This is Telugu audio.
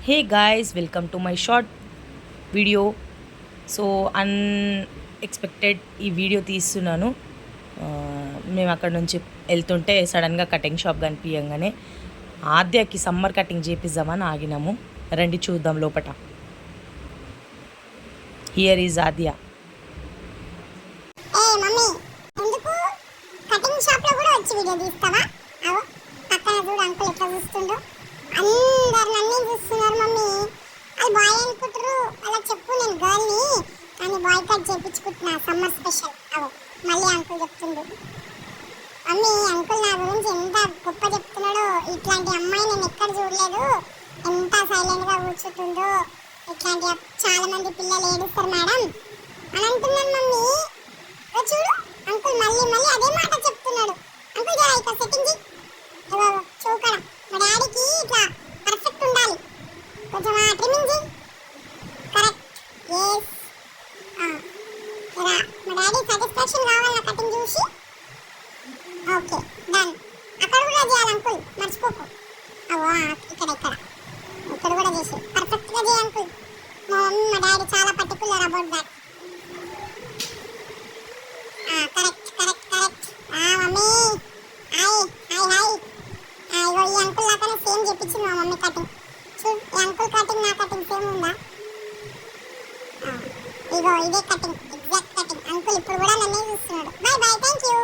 Hey guys, welcome to my short video. So unexpected ఈ వీడియో తీస్తున్నాను. మేము అక్కడ నుంచి వెళ్తుంటే సడన్గా కటింగ్ షాప్ కనిపించగానే ఆద్యకి సమ్మర్ కటింగ్ చేపిద్దామని ఆగినాము. రండి చూద్దాం లోపట. Here is Aadya. మమ్మీ ఎందుకు కటింగ్ షాప్ లో కూడా వచ్చి వీడియో తీస్తావా? అవో పక్కన చూడు అంకుల్ ఎట్లా చూస్తుండో. అందరు నన్ను చూస్తున్నారు మమ్మీ. అది బాయ్ అనుకుంటారు, అలా చెప్పు. నేను గర్ల్ ని కానీ బాయ్ కట్ చేయించుకుంటున్నా, సమ్మర్ స్పెషల్. అవో మళ్ళీ అంకుల్ చెప్తుండు. మమ్మీ అంకుల్ నా గురించి ఎంత గొప్ప చెప్తున్నాడో. ఇట్లాంటి అమ్మాయి నేను ఎక్కడ చూడలేదు. ఎంత సైలెంట్ గా కూర్చుంటుందో. ఇట్లాంటి చాలా మంది పిల్లలు ఏడుస్తారు మేడం అని అంటున్నాను మమ్మీ. చూడు అంకుల్ మళ్ళీ మళ్ళీ అదే మాట చెప్తున్నాడు. అంకుల్ జరా ఇక్కడ సెట్టింగ్ చేయి. చూకడం మా డాడీకి ఇట్లా పర్ఫెక్ట్ ఉండాలి. కొంచెం ట్రిమ్మింగ్ చేయి. కరెక్ట్. ఎస్. జరా మా డాడీ సాటిస్ఫాక్షన్ కావాలి కటింగ్ చూసి. Okay done. అక్కడ కూడా చేయాలి అంకుల్, మర్చిపోకు. అవో ఇక్కడ ఇక్కడ ఇక్కడ కూడా చేసి పర్ఫెక్ట్గా చేయి అంకుల్. మా మమ్మీ మా డాడీ చాలా particular about that. Correct correct correct. Mummy hi hi hi. ఇగో ఈ అంకుల్ లాగానే సేమ్ చెప్పించింది మా మమ్మీ కటింగ్. చూడు ఈ అంకుల్ కటింగ్ నా కటింగ్ సేమ్ ఉందా? ఇగో ఇదే కటింగ్, ఎగ్జాక్ట్ కటింగ్. అంకుల్ ఇప్పుడు కూడా నన్నే చూస్తున్నాడు. Bye bye, thank you.